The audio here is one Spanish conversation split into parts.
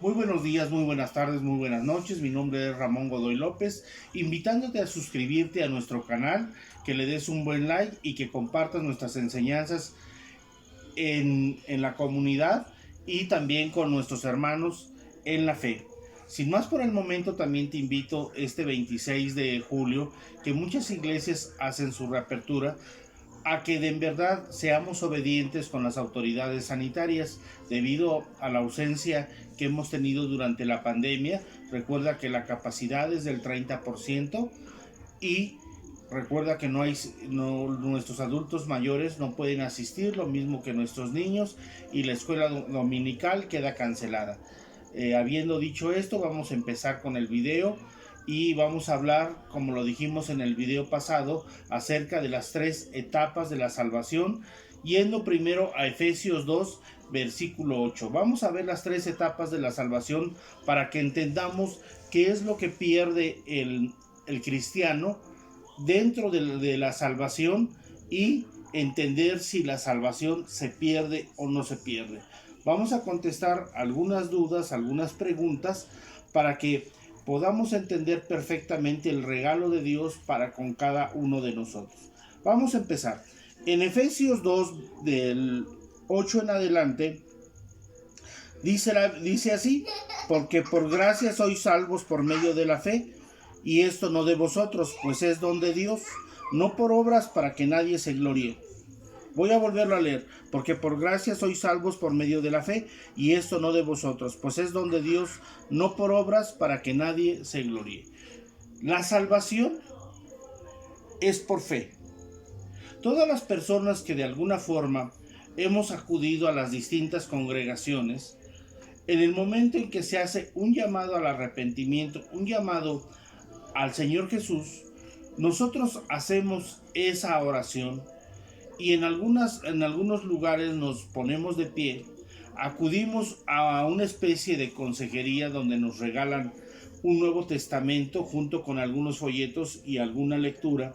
Muy buenos días, muy buenas tardes, muy buenas noches. Mi nombre es Ramón Godoy López, invitándote a suscribirte a nuestro canal, que le des un buen like y que compartas nuestras enseñanzas en la comunidad y también con nuestros hermanos en la fe. Sin más por el momento, también te invito este 26 de julio, que muchas iglesias hacen su reapertura, a que de verdad seamos obedientes con las autoridades sanitarias debido a la ausencia que hemos tenido durante la pandemia. Recuerda que la capacidad es del 30% y recuerda que nuestros adultos mayores no pueden asistir, lo mismo que nuestros niños, y la escuela dominical queda cancelada. Habiendo dicho esto, vamos a empezar con el video y vamos a hablar, como lo dijimos en el video pasado, acerca de las tres etapas de la salvación, yendo primero a Efesios 2, versículo 8. Vamos a ver las tres etapas de la salvación para que entendamos qué es lo que pierde el cristiano dentro de la salvación y entender si la salvación se pierde o no se pierde. Vamos a contestar algunas dudas, algunas preguntas para que podamos entender perfectamente el regalo de Dios para con cada uno de nosotros. Vamos a empezar. En Efesios 2, del 8 en adelante, dice así: porque por gracia sois salvos por medio de la fe, y esto no de vosotros, pues es don de Dios, no por obras para que nadie se gloríe. Voy a volverlo a leer. Porque por gracia sois salvos por medio de la fe, y esto no de vosotros, pues es don de Dios, no por obras para que nadie se gloríe. La salvación es por fe. Todas las personas que de alguna forma hemos acudido a las distintas congregaciones, en el momento en que se hace un llamado al arrepentimiento, un llamado al Señor Jesús, nosotros hacemos esa oración y en algunos lugares nos ponemos de pie, acudimos a una especie de consejería donde nos regalan un Nuevo Testamento junto con algunos folletos y alguna lectura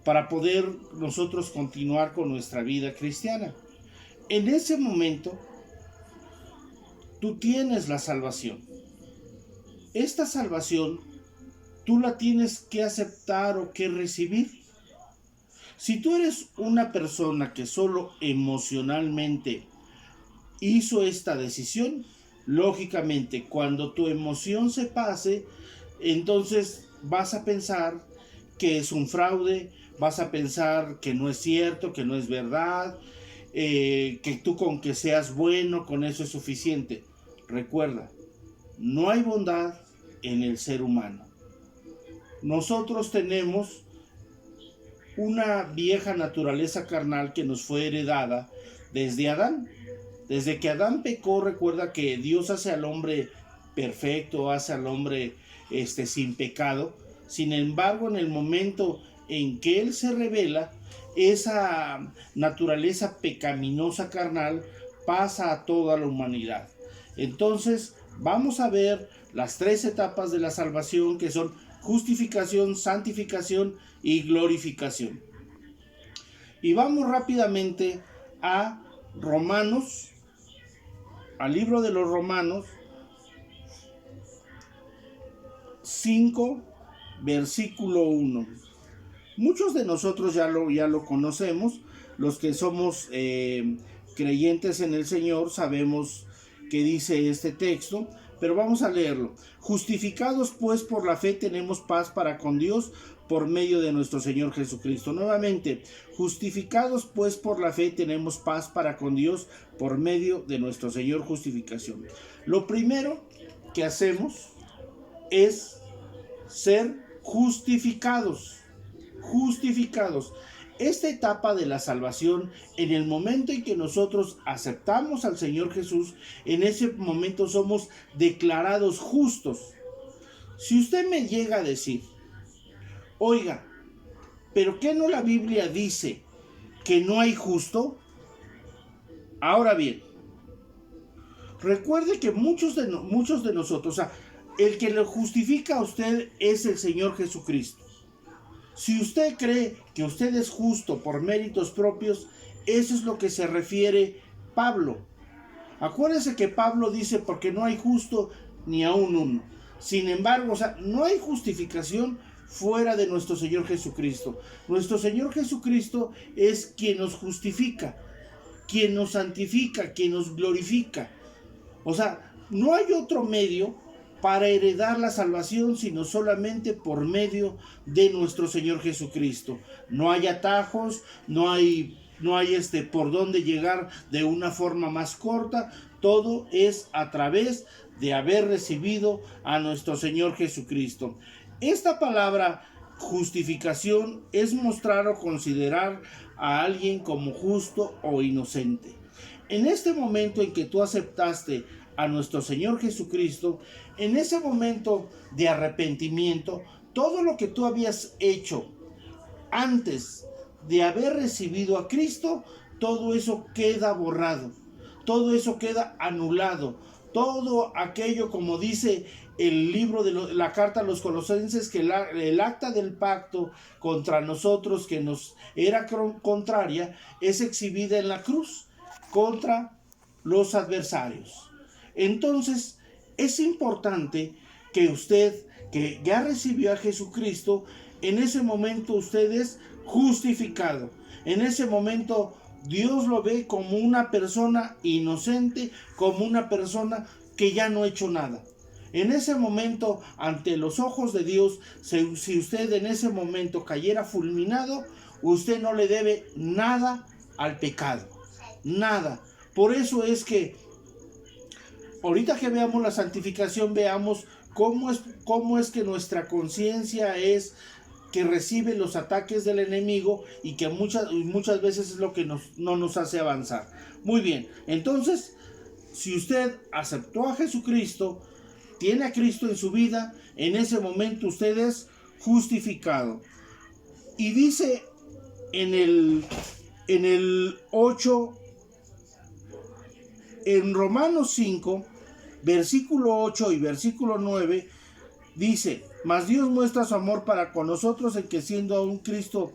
para poder nosotros continuar con nuestra vida cristiana. En ese momento, tú tienes la salvación. Esta salvación tú la tienes que aceptar o que recibir. Si tú eres una persona que solo emocionalmente hizo esta decisión, lógicamente cuando tu emoción se pase, entonces vas a pensar que es un fraude, vas a pensar que no es cierto, que no es verdad, que tú con que seas bueno, con eso es suficiente. Recuerda, no hay bondad en el ser humano. Nosotros tenemos una vieja naturaleza carnal que nos fue heredada desde Adán. Desde que Adán pecó, recuerda que Dios hace al hombre perfecto, hace al hombre sin pecado. Sin embargo, en el momento en que Él se revela, esa naturaleza pecaminosa carnal pasa a toda la humanidad. Entonces, vamos a ver las tres etapas de la salvación, que son justificación, santificación y glorificación. Y vamos rápidamente a Romanos, al libro de los Romanos 5, versículo 1. Muchos de nosotros ya lo conocemos, los que somos creyentes en el Señor sabemos qué dice este texto, pero vamos a leerlo. Justificados pues por la fe tenemos paz para con Dios por medio de nuestro Señor Jesucristo. Nuevamente, justificados pues por la fe tenemos paz para con Dios por medio de nuestro Señor justificación. Lo primero que hacemos es ser justificados. Justificados. Esta etapa de la salvación, en el momento en que nosotros aceptamos al Señor Jesús, en ese momento somos declarados justos. Si usted me llega a decir, oiga, ¿pero qué no la Biblia dice que no hay justo? Ahora bien, recuerde que muchos de nosotros, o sea, el que lo justifica a usted es el Señor Jesucristo. Si usted cree que usted es justo por méritos propios, eso es lo que se refiere Pablo. Acuérdense que Pablo dice, porque no hay justo ni aún uno. Sin embargo, no hay justificación fuera de nuestro Señor Jesucristo. Nuestro Señor Jesucristo es quien nos justifica, quien nos santifica, quien nos glorifica. No hay otro medio para heredar la salvación, sino solamente por medio de nuestro Señor Jesucristo. No hay atajos, no hay por dónde llegar de una forma más corta. Todo es a través de haber recibido a nuestro Señor Jesucristo. Esta palabra justificación es mostrar o considerar a alguien como justo o inocente. En este momento en que tú aceptaste a nuestro Señor Jesucristo, en ese momento de arrepentimiento, todo lo que tú habías hecho antes de haber recibido a Cristo, todo eso queda borrado, todo eso queda anulado, todo aquello, como dice el libro de la carta a los Colosenses, que el acta del pacto contra nosotros, que nos era contraria, es exhibida en la cruz contra los adversarios. Entonces, es importante que usted, que ya recibió a Jesucristo, en ese momento usted es justificado. En ese momento Dios lo ve como una persona inocente, como una persona que ya no ha hecho nada. En ese momento, ante los ojos de Dios, si usted en ese momento cayera fulminado, usted no le debe nada al pecado. Nada. Por eso es que ahorita que veamos la santificación, veamos cómo es que nuestra conciencia es que recibe los ataques del enemigo y que muchas veces es lo que no nos hace avanzar. Muy bien, entonces, si usted aceptó a Jesucristo, tiene a Cristo en su vida, en ese momento usted es justificado. Y dice en el 8, en Romanos 5, versículo 8 y versículo 9, dice: mas Dios muestra su amor para con nosotros en que siendo aún Cristo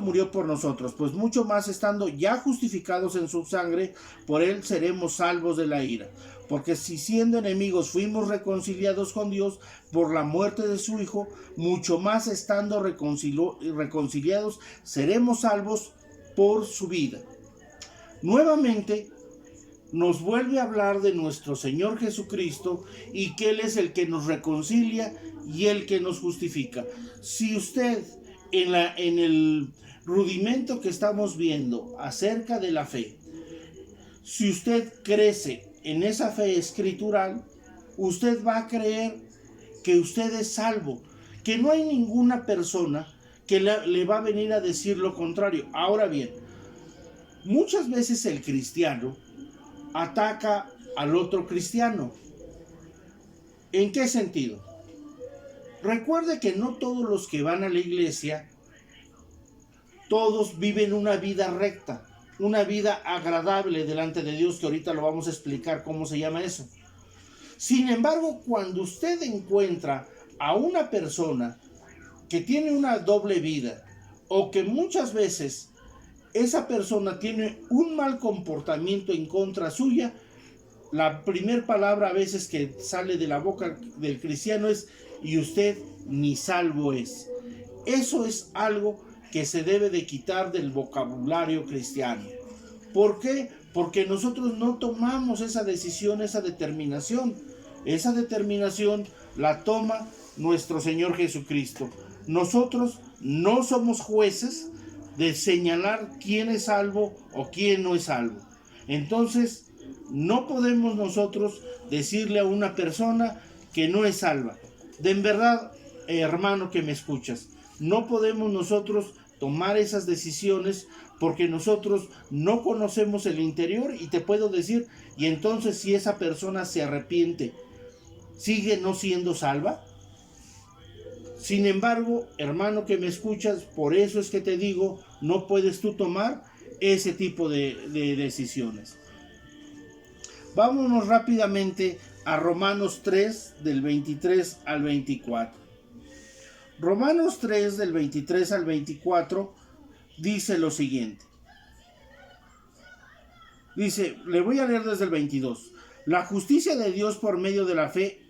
murió por nosotros, pues mucho más estando ya justificados en su sangre, por él seremos salvos de la ira. Porque si siendo enemigos fuimos reconciliados con Dios por la muerte de su Hijo, mucho más estando reconciliados seremos salvos por su vida. Nuevamente nos vuelve a hablar de nuestro Señor Jesucristo y que Él es el que nos reconcilia y el que nos justifica. Si usted en el rudimento que estamos viendo acerca de la fe, si usted crece en esa fe escritural, usted va a creer que usted es salvo, que no hay ninguna persona que le va a venir a decir lo contrario. Ahora bien, muchas veces el cristiano ataca al otro cristiano. ¿En qué sentido? Recuerde que no todos los que van a la iglesia, todos viven una vida recta, una vida agradable delante de Dios, que ahorita lo vamos a explicar cómo se llama eso. Sin embargo, cuando usted encuentra a una persona que tiene una doble vida, o que muchas veces esa persona tiene un mal comportamiento en contra suya, la primera palabra a veces que sale de la boca del cristiano es: y usted ni salvo es. Eso es algo que se debe de quitar del vocabulario cristiano. ¿Por qué? Porque nosotros no tomamos esa decisión, esa determinación. Esa determinación la toma nuestro Señor Jesucristo. Nosotros no somos jueces de señalar quién es salvo o quién no es salvo. Entonces, no podemos nosotros decirle a una persona que no es salva. De en verdad, hermano que me escuchas, no podemos nosotros tomar esas decisiones porque nosotros no conocemos el interior. Y te puedo decir, y entonces si esa persona se arrepiente, ¿sigue no siendo salva? Sin embargo, hermano que me escuchas, por eso es que te digo, no puedes tú tomar ese tipo de decisiones. Vámonos rápidamente a Romanos 3, del 23 al 24. Romanos 3, del 23 al 24, dice lo siguiente: Dice, le voy a leer desde el 22. La justicia de Dios por medio de la fe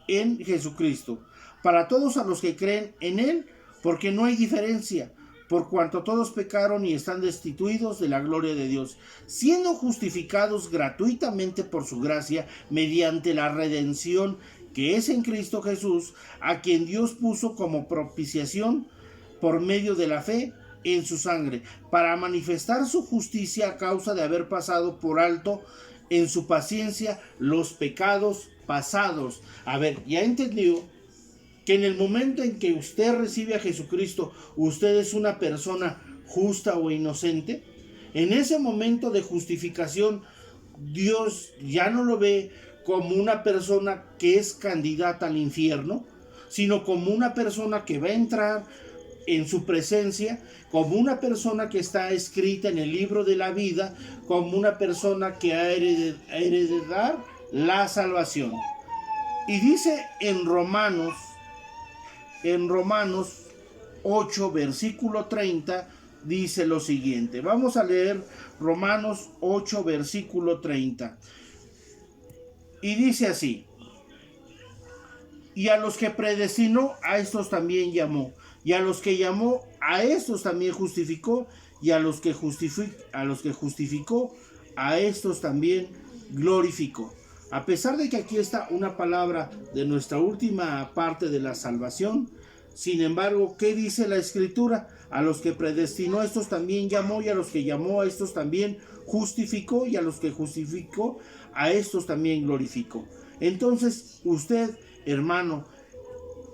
en Jesucristo, para todos a los que creen en Él, porque no hay diferencia, por cuanto todos pecaron y están destituidos de la gloria de Dios, siendo justificados gratuitamente por su gracia, mediante la redención que es en Cristo Jesús, a quien Dios puso como propiciación por medio de la fe en su sangre, para manifestar su justicia a causa de haber pasado por alto en su paciencia los pecados pasados. A ver, ya entendió que en el momento en que usted recibe a Jesucristo, usted es una persona justa o inocente. En ese momento de justificación, Dios ya no lo ve como una persona que es candidata al infierno, sino como una persona que va a entrar en su presencia, como una persona que está escrita en el libro de la vida, como una persona que ha heredar la salvación. Y dice en Romanos 8, versículo 30, dice lo siguiente. Vamos a leer Romanos 8, versículo 30. Y dice así: y a los que predestinó, a estos también llamó. Y a los que llamó, a estos también justificó. Y a los que justificó, a estos también glorificó. A pesar de que aquí está una palabra de nuestra última parte de la salvación, sin embargo, ¿qué dice la Escritura? A los que predestinó, a estos también llamó. Y a los que llamó, a estos también justificó. Y a los que justificó, a estos también glorificó. Entonces, usted, hermano,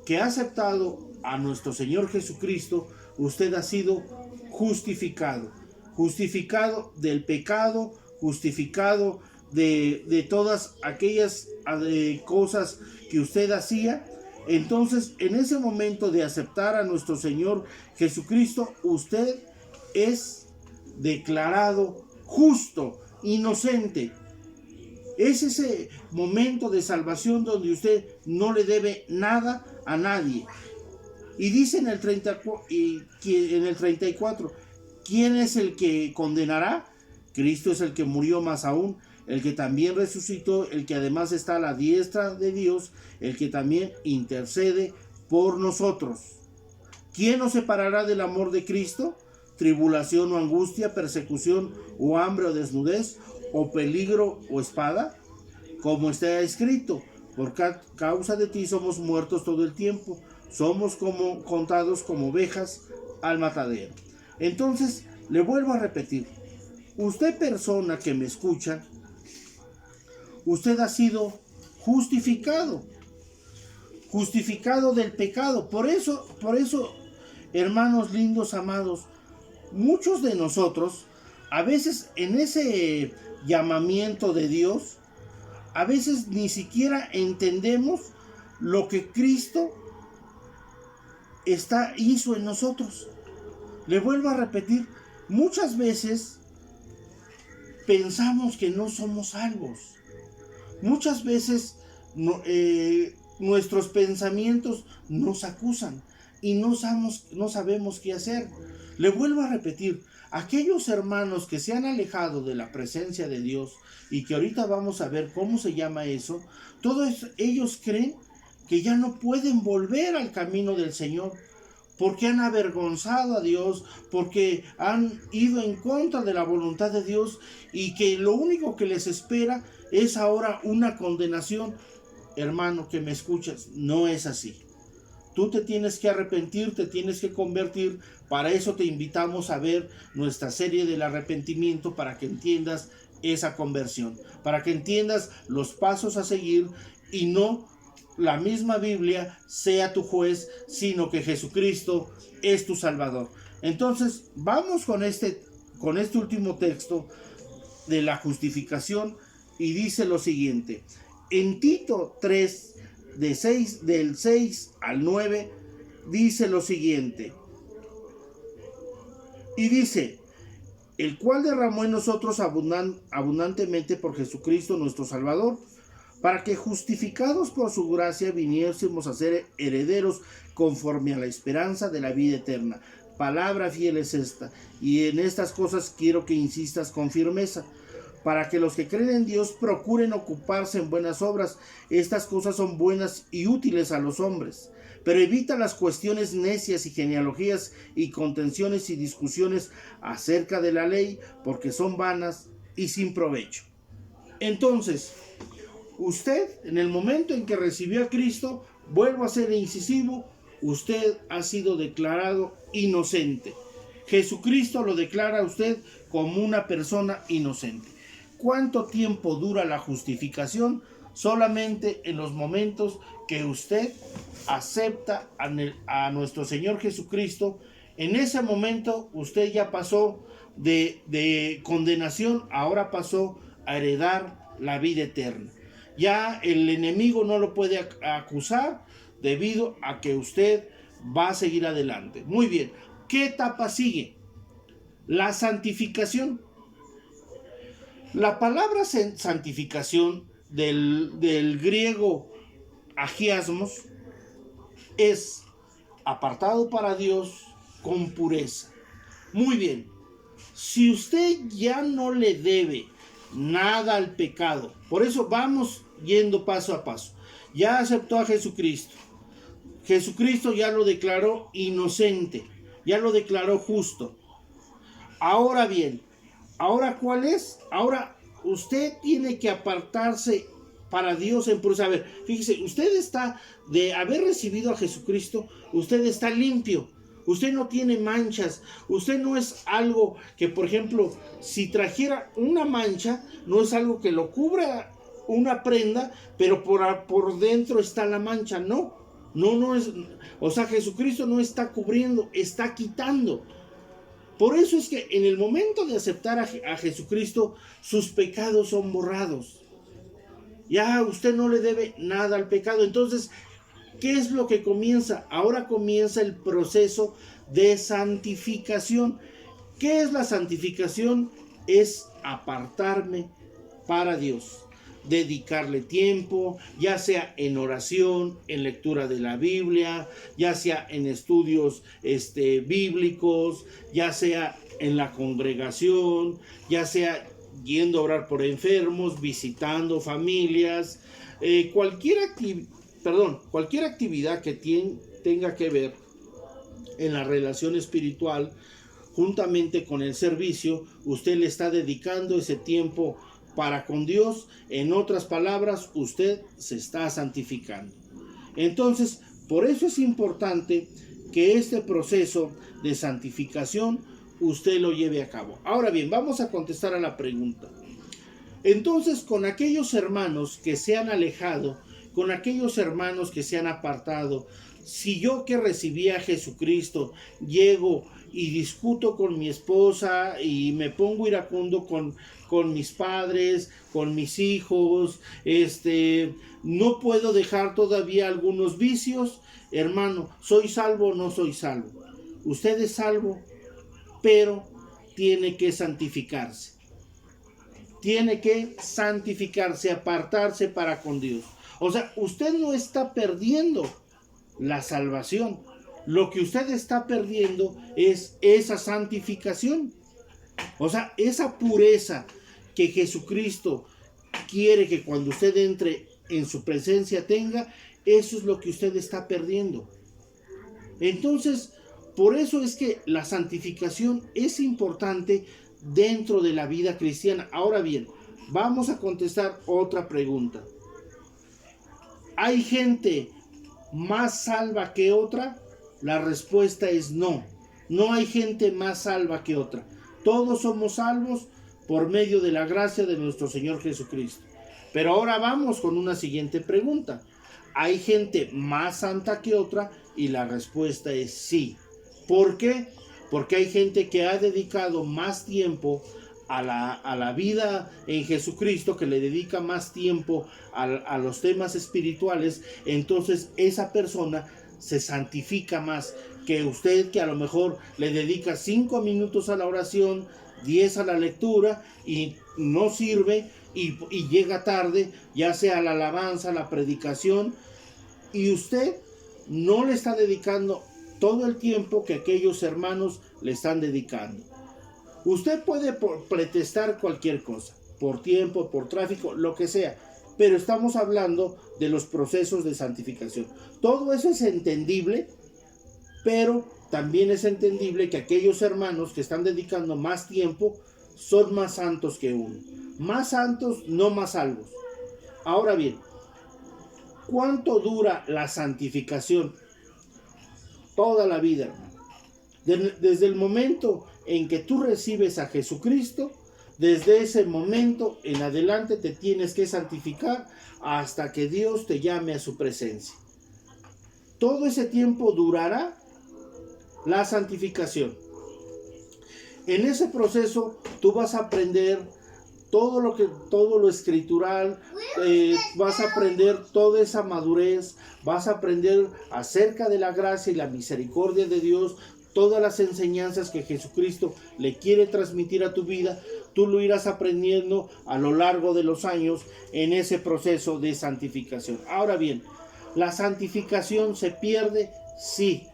que ha aceptado a nuestro Señor Jesucristo, usted ha sido justificado. Justificado del pecado, justificado de todas aquellas cosas que usted hacía. Entonces, en ese momento de aceptar a nuestro Señor Jesucristo, usted es declarado justo, inocente. Es ese momento de salvación donde usted no le debe nada a nadie. Y dice en el 34, ¿quién es el que condenará? Cristo es el que murió, más aún, el que también resucitó, el que además está a la diestra de Dios, el que también intercede por nosotros. ¿Quién nos separará del amor de Cristo? ¿Tribulación o angustia, persecución o hambre o desnudez, o peligro o espada? Como está escrito, por causa de ti somos muertos todo el tiempo, somos contados como ovejas al matadero. Entonces, le vuelvo a repetir, usted, persona que me escucha, usted ha sido justificado del pecado. Por eso, hermanos lindos, amados, muchos de nosotros, a veces en ese llamamiento de Dios, a veces ni siquiera entendemos lo que Cristo hizo en nosotros. Le vuelvo a repetir, muchas veces pensamos que no somos salvos. Muchas veces nuestros pensamientos nos acusan y no sabemos qué hacer. Le vuelvo a repetir, aquellos hermanos que se han alejado de la presencia de Dios y que ahorita vamos a ver cómo se llama eso, todos ellos creen que ya no pueden volver al camino del Señor, porque han avergonzado a Dios, porque han ido en contra de la voluntad de Dios y que lo único que les espera es ahora una condenación. Hermano que me escuchas, no es así. Tú te tienes que arrepentir, te tienes que convertir. Para eso te invitamos a ver nuestra serie del arrepentimiento, para que entiendas esa conversión, para que entiendas los pasos a seguir y no la misma Biblia sea tu juez, sino que Jesucristo es tu Salvador. Entonces, vamos con este último texto de la justificación, y dice lo siguiente. En Tito 3, del 6 al 9, dice lo siguiente. Y dice: el cual derramó en nosotros abundantemente por Jesucristo nuestro Salvador, para que justificados por su gracia viniésemos a ser herederos conforme a la esperanza de la vida eterna. Palabra fiel es esta, y en estas cosas quiero que insistas con firmeza, para que los que creen en Dios procuren ocuparse en buenas obras. Estas cosas son buenas y útiles a los hombres. Pero evita las cuestiones necias y genealogías y contenciones y discusiones acerca de la ley, porque son vanas y sin provecho. Entonces, usted, en el momento en que recibió a Cristo, vuelvo a ser incisivo, usted ha sido declarado inocente. Jesucristo lo declara a usted como una persona inocente. ¿Cuánto tiempo dura la justificación? Solamente en los momentos que usted acepta a nuestro Señor Jesucristo. En ese momento usted ya pasó de condenación, ahora pasó a heredar la vida eterna. Ya el enemigo no lo puede acusar debido a que usted va a seguir adelante. Muy bien, ¿qué etapa sigue? La santificación. La palabra santificación del griego agiasmos es apartado para Dios con pureza. Muy bien, si usted ya no le debe nada al pecado, por eso vamos yendo paso a paso. Ya aceptó a Jesucristo. Jesucristo ya lo declaró inocente, ya lo declaró justo. Ahora bien, ¿ahora cuál es? Ahora usted tiene que apartarse para Dios en pureza. A ver, fíjese, usted está, de haber recibido a Jesucristo, usted está limpio. Usted no tiene manchas. Usted no es algo que, por ejemplo, si trajera una mancha, no es algo que lo cubra una prenda, pero por dentro está la mancha. No es. O sea, Jesucristo no está cubriendo, está quitando. Por eso es que en el momento de aceptar a Jesucristo, sus pecados son borrados. Ya usted no le debe nada al pecado. Entonces, ¿qué es lo que comienza? Ahora comienza el proceso de santificación. ¿Qué es la santificación? Es apartarme para Dios. Dedicarle tiempo, ya sea en oración, en lectura de la Biblia, ya sea en estudios bíblicos, ya sea en la congregación, ya sea yendo a orar por enfermos, visitando familias, cualquier actividad que tenga que ver en la relación espiritual, juntamente con el servicio, usted le está dedicando ese tiempo para con Dios. En otras palabras, usted se está santificando. Entonces, por eso es importante que este proceso de santificación usted lo lleve a cabo. Ahora bien, vamos a contestar a la pregunta. Entonces, con aquellos hermanos que se han alejado, con aquellos hermanos que se han apartado, si yo que recibí a Jesucristo llego y discuto con mi esposa y me pongo iracundo con mis padres, con mis hijos, no puedo dejar todavía algunos vicios, hermano, ¿soy salvo o no soy salvo? Usted es salvo, pero tiene que santificarse. Tiene que santificarse, apartarse para con Dios. O sea, usted no está perdiendo la salvación. Lo que usted está perdiendo es esa santificación. O sea, esa pureza que Jesucristo quiere que cuando usted entre en su presencia tenga, eso es lo que usted está perdiendo. Entonces, por eso es que la santificación es importante dentro de la vida cristiana. Ahora bien, vamos a contestar otra pregunta. ¿Hay gente más salva que otra? La respuesta es no. No hay gente más salva que otra. Todos somos salvos por medio de la gracia de nuestro Señor Jesucristo. Pero ahora vamos con una siguiente pregunta. ¿Hay gente más santa que otra? Y la respuesta es sí. ¿Por qué? Porque hay gente que ha dedicado más tiempo a la vida en Jesucristo, que le dedica más tiempo a los temas espirituales. Entonces esa persona se santifica más que usted, que a lo mejor le dedica 5 minutos a la oración, 10 a la lectura y no sirve y llega tarde, ya sea a la alabanza, a la predicación, y usted no le está dedicando todo el tiempo que aquellos hermanos le están dedicando. Usted puede pretextar cualquier cosa. por tiempo, por tráfico, lo que sea. Pero estamos hablando de los procesos de santificación. Todo eso es entendible, pero también es entendible que aquellos hermanos que están dedicando más tiempo son más santos que uno. Más santos, no más salvos. Ahora bien, ¿cuánto dura la santificación? Toda la vida, hermano. Desde el momento en que tú recibes a Jesucristo, desde ese momento en adelante te tienes que santificar hasta que Dios te llame a su presencia. Todo ese tiempo durará la santificación. En ese proceso tú vas a aprender todo lo escritural, vas a aprender toda esa madurez, vas a aprender acerca de la gracia y la misericordia de Dios, todas las enseñanzas que Jesucristo le quiere transmitir a tu vida. Tú lo irás aprendiendo a lo largo de los años en ese proceso de santificación. Ahora bien, ¿la santificación se pierde? Sí,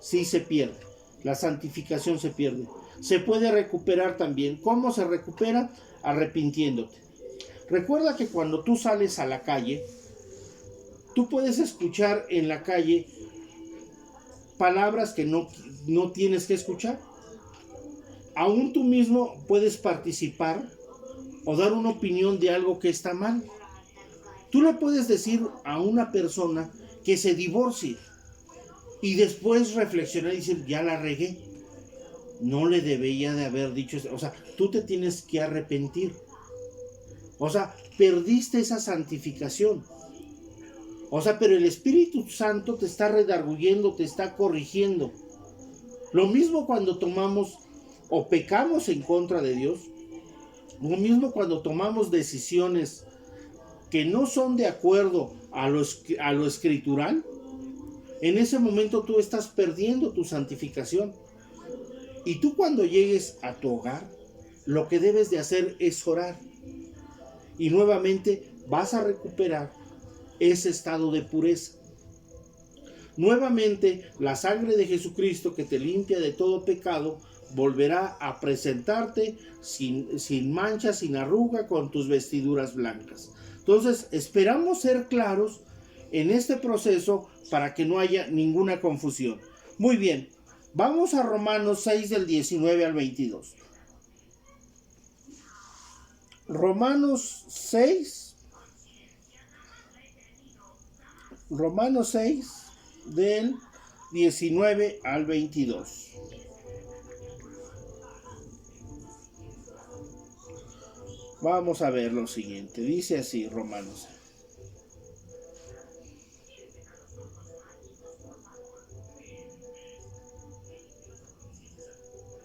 sí se pierde. La santificación se pierde. Se puede recuperar también. ¿Cómo se recupera? Arrepintiéndote. Recuerda que cuando tú sales a la calle, tú puedes escuchar en la calle palabras que no tienes que escuchar. Aún tú mismo puedes participar o dar una opinión de algo que está mal. Tú le puedes decir a una persona que se divorcie y después reflexionar y decir, ya la regué. No le debía de haber dicho eso. O sea, tú te tienes que arrepentir. O sea, perdiste esa santificación. O sea, pero el Espíritu Santo te está redarguyendo, te está corrigiendo. Lo mismo cuando tomamos o pecamos en contra de Dios. Lo mismo cuando tomamos decisiones que no son de acuerdo a lo escritural. En ese momento tú estás perdiendo tu santificación. Y tú cuando llegues a tu hogar, lo que debes de hacer es orar. Y nuevamente vas a recuperar ese estado de pureza. Nuevamente la sangre de Jesucristo que te limpia de todo pecado volverá a presentarte sin mancha, sin arruga, con tus vestiduras blancas. Entonces esperamos ser claros en este proceso para que no haya ninguna confusión. Muy bien. Vamos a Romanos 6 del 19 al 22. Romanos 6 del 19 al 22. Vamos a ver lo siguiente. Dice así Romanos.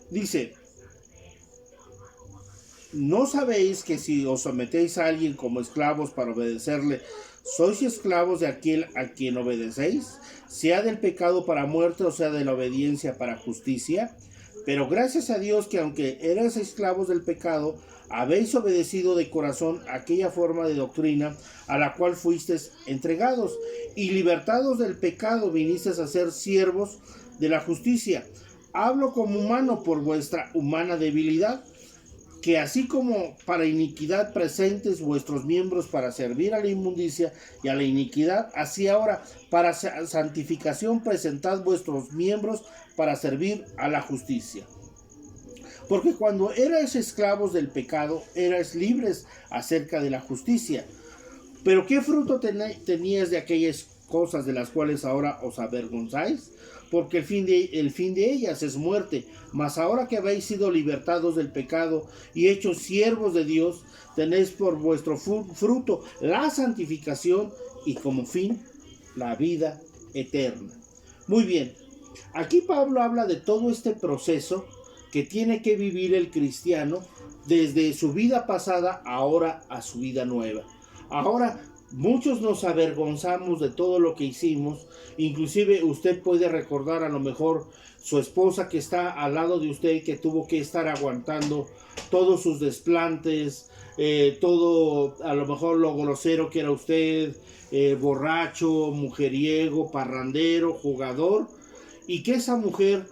Dice, ¿no sabéis que si os sometéis a alguien como esclavos para obedecerle, sois esclavos de aquel a quien obedecéis, sea del pecado para muerte o sea de la obediencia para justicia? Pero gracias a Dios que aunque erais esclavos del pecado, habéis obedecido de corazón aquella forma de doctrina a la cual fuisteis entregados, y libertados del pecado vinisteis a ser siervos de la justicia. Hablo como humano por vuestra humana debilidad, que así como para iniquidad presentes vuestros miembros para servir a la inmundicia y a la iniquidad, así ahora para santificación presentad vuestros miembros para servir a la justicia. Porque cuando erais esclavos del pecado, erais libres acerca de la justicia. Pero ¿qué fruto teníais de aquellas cosas de las cuales ahora os avergonzáis? Porque el fin de ellas es muerte. Mas ahora que habéis sido libertados del pecado y hechos siervos de Dios, tenéis por vuestro fruto la santificación y como fin la vida eterna. Muy bien, aquí Pablo habla de todo este proceso que tiene que vivir el cristiano desde su vida pasada ahora a su vida nueva. Ahora, muchos nos avergonzamos de todo lo que hicimos. Inclusive usted puede recordar a lo mejor su esposa que está al lado de usted, que tuvo que estar aguantando todos sus desplantes, todo a lo mejor lo grosero que era usted, borracho, mujeriego, parrandero, jugador, y que esa mujer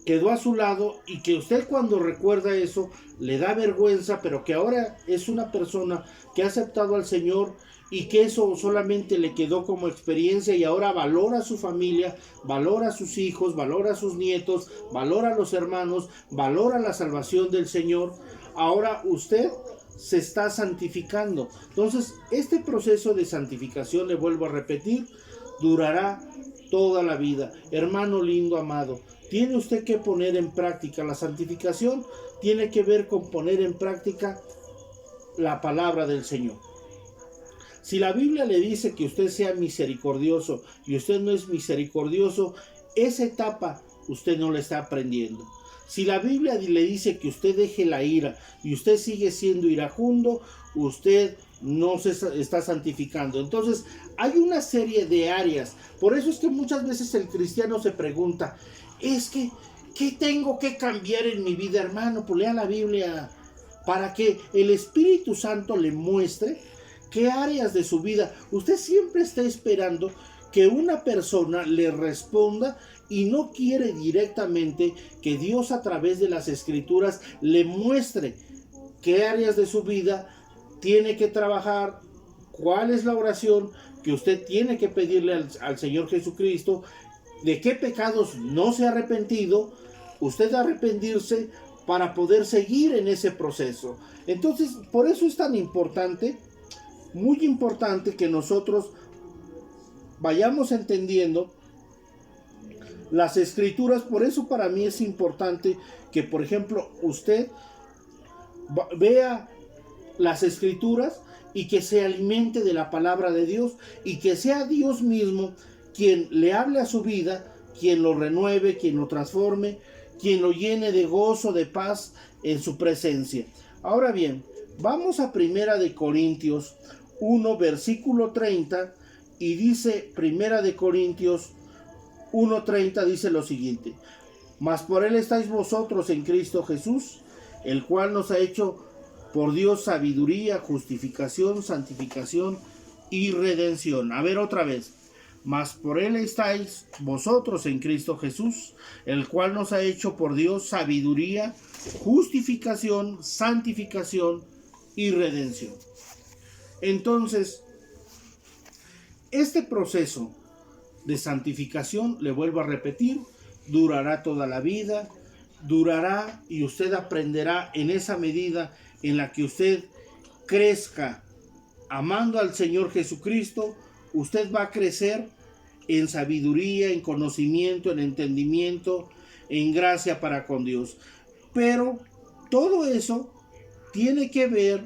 quedó a su lado y que usted cuando recuerda eso le da vergüenza, pero que ahora es una persona que ha aceptado al Señor y que eso solamente le quedó como experiencia y ahora valora a su familia, valora a sus hijos, valora a sus nietos, valora a los hermanos, valora la salvación del Señor. Ahora usted se está santificando. Entonces, este proceso de santificación, le vuelvo a repetir, durará toda la vida. Hermano lindo, amado, tiene usted que poner en práctica la santificación, tiene que ver con poner en práctica la palabra del Señor. Si la Biblia le dice que usted sea misericordioso y usted no es misericordioso, esa etapa usted no la está aprendiendo. Si la Biblia le dice que usted deje la ira y usted sigue siendo iracundo, usted no se está santificando. Entonces, hay una serie de áreas. Por eso es que muchas veces el cristiano se pregunta, es que, ¿qué tengo que cambiar en mi vida, hermano? Pues lea la Biblia para que el Espíritu Santo le muestre qué áreas de su vida. Usted siempre está esperando que una persona le responda y no quiere directamente que Dios a través de las Escrituras le muestre qué áreas de su vida tiene que trabajar, cuál es la oración que usted tiene que pedirle al Señor Jesucristo, de qué pecados no se ha arrepentido, usted arrepentirse para poder seguir en ese proceso. Entonces, por eso es tan importante, muy importante que nosotros vayamos entendiendo las Escrituras. Por eso para mí es importante que, por ejemplo, usted vea las Escrituras y que se alimente de la palabra de Dios y que sea Dios mismo quien le hable a su vida, quien lo renueve, quien lo transforme, quien lo llene de gozo, de paz en su presencia. Ahora bien, vamos a 1 Corintios 1, versículo 30, y dice 1 Corintios 1:30, dice lo siguiente: mas por él estáis vosotros en Cristo Jesús, el cual nos ha hecho por Dios sabiduría, justificación, santificación y redención. A ver otra vez. Mas por él estáis vosotros en Cristo Jesús, el cual nos ha hecho por Dios sabiduría, justificación, santificación y redención. Entonces, este proceso de santificación, le vuelvo a repetir, durará toda la vida, durará y usted aprenderá en esa medida en la que usted crezca amando al Señor Jesucristo. Usted va a crecer en sabiduría, en conocimiento, en entendimiento, en gracia para con Dios. Pero todo eso tiene que ver,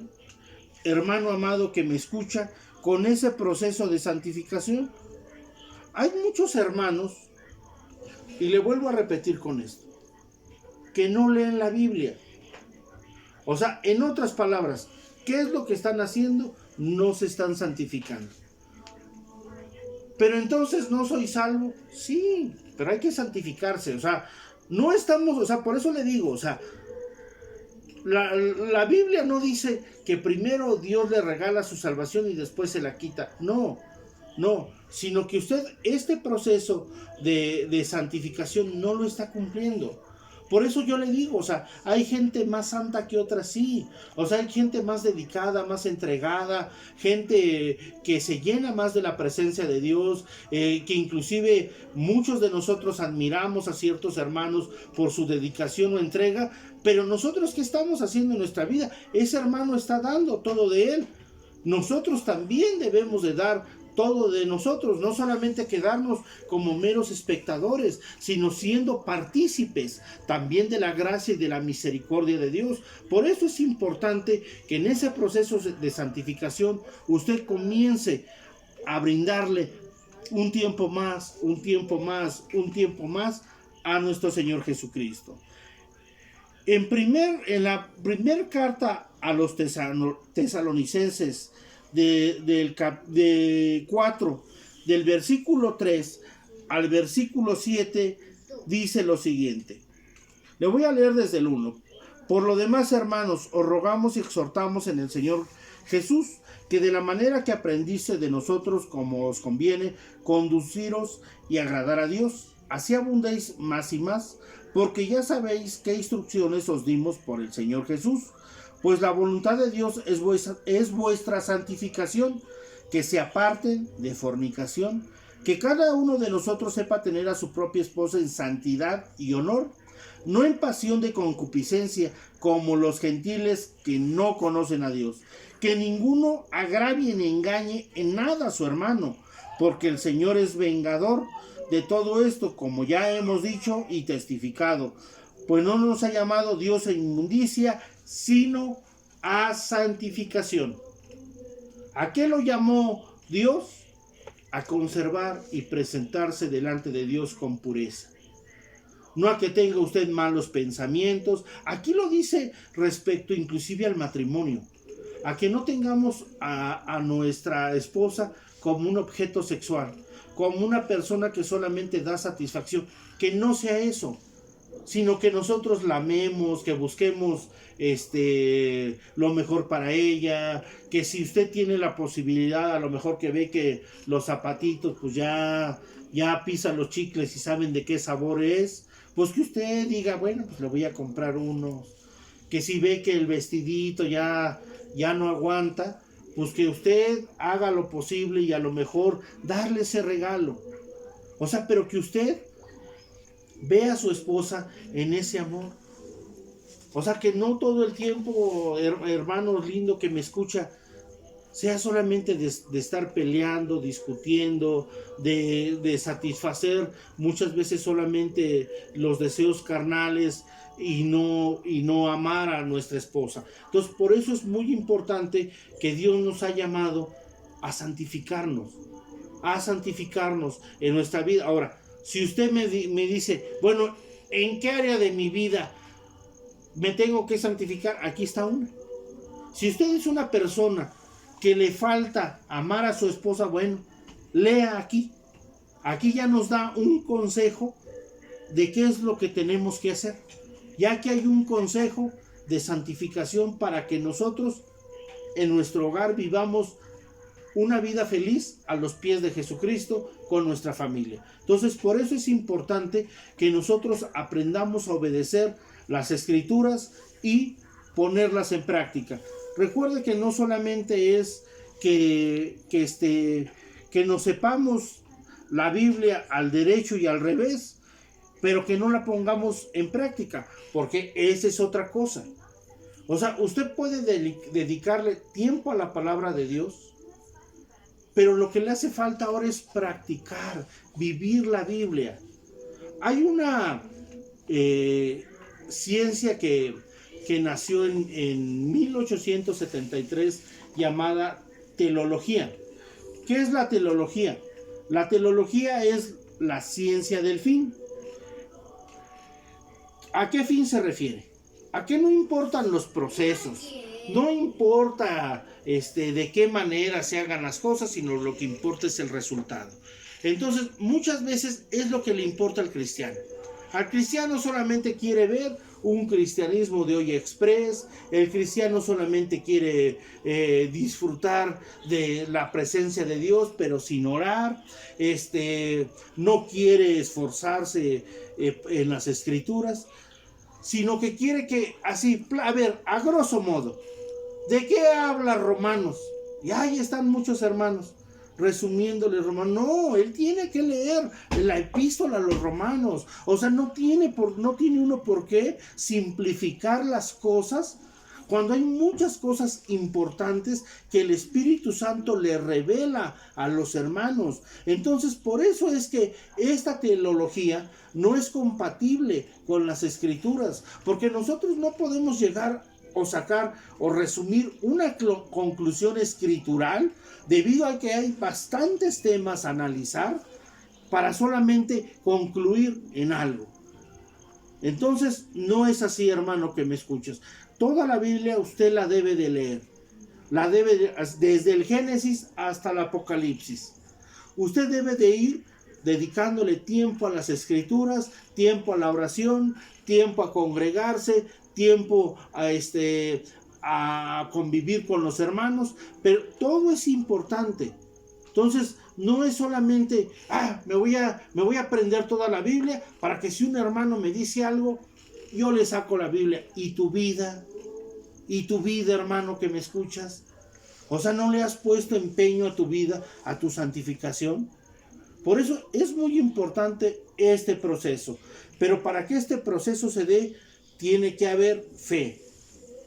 hermano amado que me escucha, con ese proceso de santificación. Hay muchos hermanos, y le vuelvo a repetir con esto, que no leen la Biblia. O sea, en otras palabras, ¿qué es lo que están haciendo? No se están santificando. Pero entonces, ¿no soy salvo? Sí, pero hay que santificarse. O sea, no estamos, o sea, por eso le digo, o sea, la Biblia no dice que primero Dios le regala su salvación y después se la quita. No, sino que usted este proceso de santificación no lo está cumpliendo. Por eso yo le digo, o sea, hay gente más santa que otra, sí. O sea, hay gente más dedicada, más entregada, gente que se llena más de la presencia de Dios, que inclusive muchos de nosotros admiramos a ciertos hermanos por su dedicación o entrega, pero nosotros, ¿qué estamos haciendo en nuestra vida? Ese hermano está dando todo de él. Nosotros también debemos de dar todo de nosotros, no solamente quedarnos como meros espectadores, sino siendo partícipes también de la gracia y de la misericordia de Dios. Por eso es importante que en ese proceso de santificación usted comience a brindarle un tiempo más a nuestro Señor Jesucristo. En la primera carta a los tesalonicenses, de 4, del versículo 3 al versículo 7, dice lo siguiente. Le voy a leer desde el 1. Por lo demás, hermanos, os rogamos y exhortamos en el Señor Jesús, que de la manera que aprendiste de nosotros, como os conviene, conduciros y agradar a Dios, así abundéis más y más porque ya sabéis qué instrucciones os dimos por el Señor Jesús. Pues la voluntad de Dios es vuestra santificación, que se aparten de fornicación, que cada uno de nosotros sepa tener a su propia esposa en santidad y honor, no en pasión de concupiscencia, como los gentiles que no conocen a Dios. Que ninguno agravie ni engañe en nada a su hermano, porque el Señor es vengador de todo esto, como ya hemos dicho y testificado. Pues no nos ha llamado Dios a inmundicia, sino a santificación. ¿A qué lo llamó Dios? A conservar y presentarse delante de Dios con pureza. No a que tenga usted malos pensamientos. Aquí lo dice respecto inclusive al matrimonio. A que no tengamos a nuestra esposa como un objeto sexual, como una persona que solamente da satisfacción. Que no sea eso, sino que nosotros la amemos, que busquemos lo mejor para ella, que si usted tiene la posibilidad, a lo mejor que ve que los zapatitos pues ya pisan los chicles y saben de qué sabor es, pues que usted diga, bueno, pues le voy a comprar unos. Que si ve que el vestidito ya no aguanta, pues que usted haga lo posible y a lo mejor darle ese regalo. O sea, pero que usted ve a su esposa en ese amor. O sea, que no todo el tiempo, hermano lindo que me escucha, sea solamente de estar peleando, discutiendo, de satisfacer muchas veces solamente los deseos carnales y no amar a nuestra esposa. Entonces, por eso es muy importante que Dios nos ha llamado a santificarnos en nuestra vida. Ahora, si usted me dice, bueno, ¿en qué área de mi vida me tengo que santificar? Aquí está una. Si usted es una persona que le falta amar a su esposa, bueno, lea aquí. Aquí ya nos da un consejo de qué es lo que tenemos que hacer. Ya que hay un consejo de santificación para que nosotros en nuestro hogar vivamos una vida feliz a los pies de Jesucristo con nuestra familia. Entonces, por eso es importante que nosotros aprendamos a obedecer las Escrituras y ponerlas en práctica. Recuerde que no solamente es que nos sepamos la Biblia al derecho y al revés, pero que no la pongamos en práctica, porque esa es otra cosa. O sea, usted puede dedicarle tiempo a la palabra de Dios, pero lo que le hace falta ahora es practicar, vivir la Biblia. Hay una ciencia que nació en 1873 llamada telología. ¿Qué es la telología? La telología es la ciencia del fin. ¿A qué fin se refiere? A que no importan los procesos, no importa de qué manera se hagan las cosas, sino lo que importa es el resultado. Entonces, muchas veces es lo que le importa al cristiano. Al cristiano solamente quiere ver un cristianismo de hoy express. El cristiano solamente quiere disfrutar de la presencia de Dios, pero sin orar. No quiere esforzarse en las Escrituras, sino que quiere que, así, a ver, a grosso modo, ¿de qué habla Romanos? Y ahí están muchos hermanos resumiéndole Romanos. No, él tiene que leer la epístola a los Romanos. O sea, no tiene uno por qué simplificar las cosas cuando hay muchas cosas importantes que el Espíritu Santo le revela a los hermanos. Entonces, por eso es que esta teología no es compatible con las Escrituras, porque nosotros no podemos llegar o sacar o resumir una conclusión escritural debido a que hay bastantes temas a analizar para solamente concluir en algo. Entonces, no es así, hermano, que me escuches. Toda la Biblia usted la debe de leer. La debe desde el Génesis hasta el Apocalipsis. Usted debe de ir dedicándole tiempo a las Escrituras, tiempo a la oración, tiempo a congregarse, tiempo a convivir con los hermanos, pero todo es importante. Entonces, no es solamente, me voy a aprender toda la Biblia para que si un hermano me dice algo, yo le saco la Biblia. ¿Y tu vida, hermano, que me escuchas? O sea, ¿no le has puesto empeño a tu vida, a tu santificación? Por eso es muy importante este proceso. Pero para que este proceso se dé, tiene que haber fe.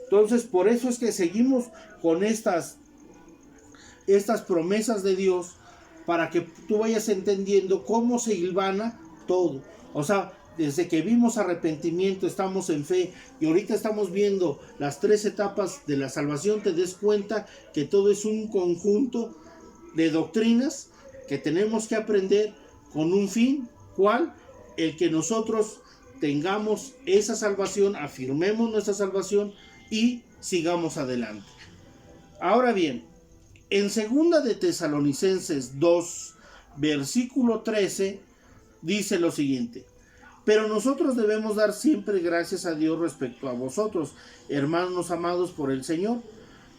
Entonces, por eso es que seguimos con estas promesas de Dios, para que tú vayas entendiendo cómo se hilvana todo. O sea, desde que vimos arrepentimiento, estamos en fe, y ahorita estamos viendo las 3 etapas de la salvación, te des cuenta que todo es un conjunto de doctrinas que tenemos que aprender con un fin. ¿Cuál? El que nosotros tengamos esa salvación, afirmemos nuestra salvación y sigamos adelante. Ahora bien, en 2 de Tesalonicenses 2, versículo 13, dice lo siguiente: pero nosotros debemos dar siempre gracias a Dios respecto a vosotros, hermanos amados por el Señor,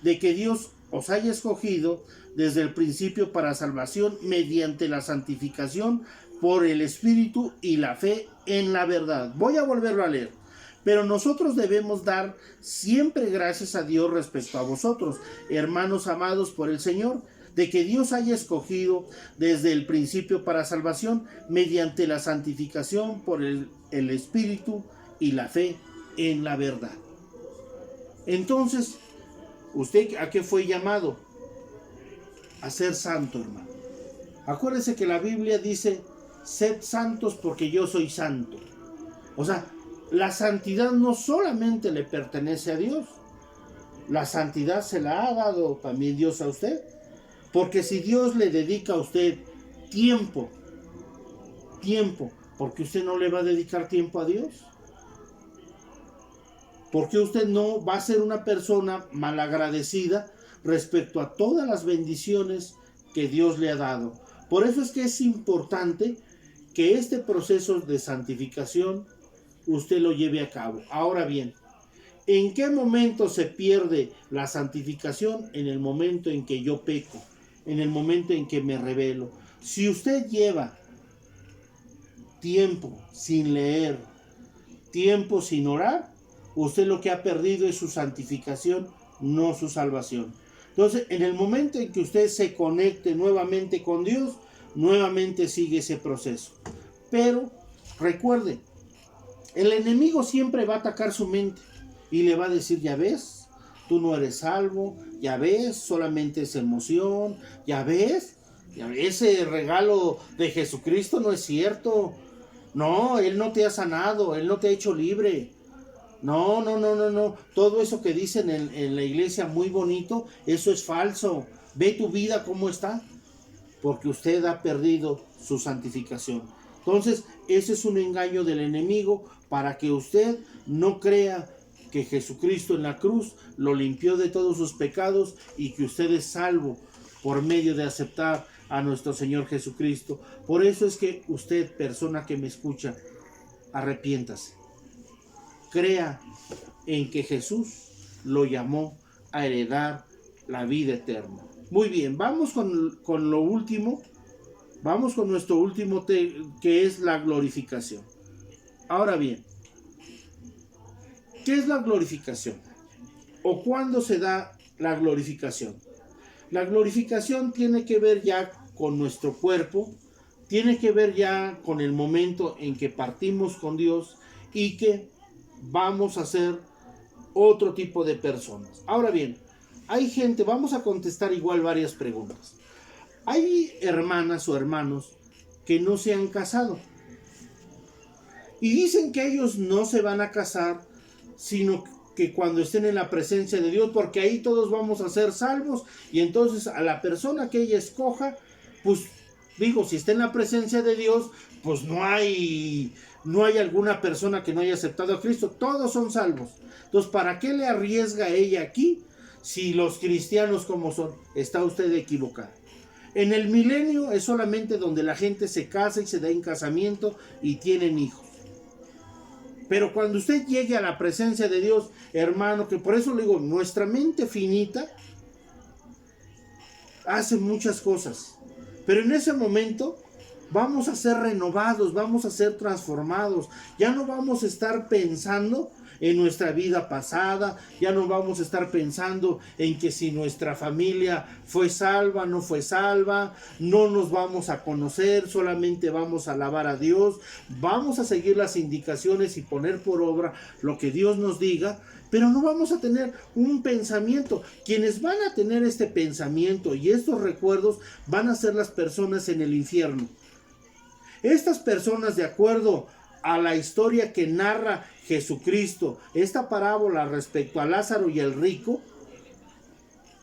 de que Dios os haya escogido desde el principio para salvación mediante la santificación por el Espíritu y la fe en la verdad. Voy a volverlo a leer. Pero nosotros debemos dar siempre gracias a Dios respecto a vosotros, hermanos amados por el Señor, de que Dios haya escogido desde el principio para salvación mediante la santificación por el Espíritu y la fe en la verdad. Entonces, ¿usted a qué fue llamado? A ser santo, hermano. Acuérdese que la Biblia dice: sed santos porque yo soy santo. O sea, la santidad no solamente le pertenece a Dios, la santidad se la ha dado también Dios a usted. Porque si Dios le dedica a usted tiempo, ¿por qué usted no le va a dedicar tiempo a Dios? ¿Por qué usted no va a ser una persona malagradecida respecto a todas las bendiciones que Dios le ha dado? Por eso es que es importante que este proceso de santificación usted lo lleve a cabo. Ahora bien, ¿en qué momento se pierde la santificación? En el momento en que yo peco, en el momento en que me rebelo. Si usted lleva tiempo sin leer, tiempo sin orar, usted lo que ha perdido es su santificación, no su salvación. Entonces, en el momento en que usted se conecte nuevamente con Dios, nuevamente sigue ese proceso. Pero recuerde, el enemigo siempre va a atacar su mente y le va a decir: ya ves, tú no eres salvo, ya ves, solamente es emoción, ya ves, ese regalo de Jesucristo no es cierto. No, Él no te ha sanado, Él no te ha hecho libre. No. Todo eso que dicen en la iglesia muy bonito, eso es falso. Ve tu vida cómo está, porque usted ha perdido su santificación. Entonces, ese es un engaño del enemigo para que usted no crea que Jesucristo en la cruz lo limpió de todos sus pecados y que usted es salvo por medio de aceptar a nuestro Señor Jesucristo. Por eso es que usted, persona que me escucha, arrepiéntase. Crea en que Jesús lo llamó a heredar la vida eterna. Muy bien, vamos con lo último. Vamos con nuestro último que es la glorificación. Ahora bien, ¿qué es la glorificación? ¿O cuándo se da la glorificación? La glorificación tiene que ver ya con nuestro cuerpo, tiene que ver ya con el momento en que partimos con Dios y que vamos a ser otro tipo de personas. Ahora bien, hay gente, vamos a contestar igual varias preguntas. Hay hermanas o hermanos que no se han casado y dicen que ellos no se van a casar, sino que cuando estén en la presencia de Dios, porque ahí todos vamos a ser salvos, y entonces a la persona que ella escoja, pues digo, si está en la presencia de Dios, pues no hay alguna persona que no haya aceptado a Cristo, todos son salvos. Entonces, ¿para qué le arriesga ella aquí si los cristianos como son? Está usted equivocado. En el milenio es solamente donde la gente se casa y se da en casamiento y tienen hijos. Pero cuando usted llegue a la presencia de Dios, hermano, que por eso le digo, nuestra mente finita hace muchas cosas. Pero en ese momento vamos a ser renovados, vamos a ser transformados. Ya no vamos a estar pensando en nuestra vida pasada, ya no vamos a estar pensando en que si nuestra familia fue salva, no fue salva, no nos vamos a conocer, solamente vamos a alabar a Dios, vamos a seguir las indicaciones y poner por obra lo que Dios nos diga, pero no vamos a tener un pensamiento. Quienes van a tener este pensamiento y estos recuerdos van a ser las personas en el infierno. Estas personas, de acuerdo a la historia que narra Jesucristo, esta parábola respecto a Lázaro y el rico,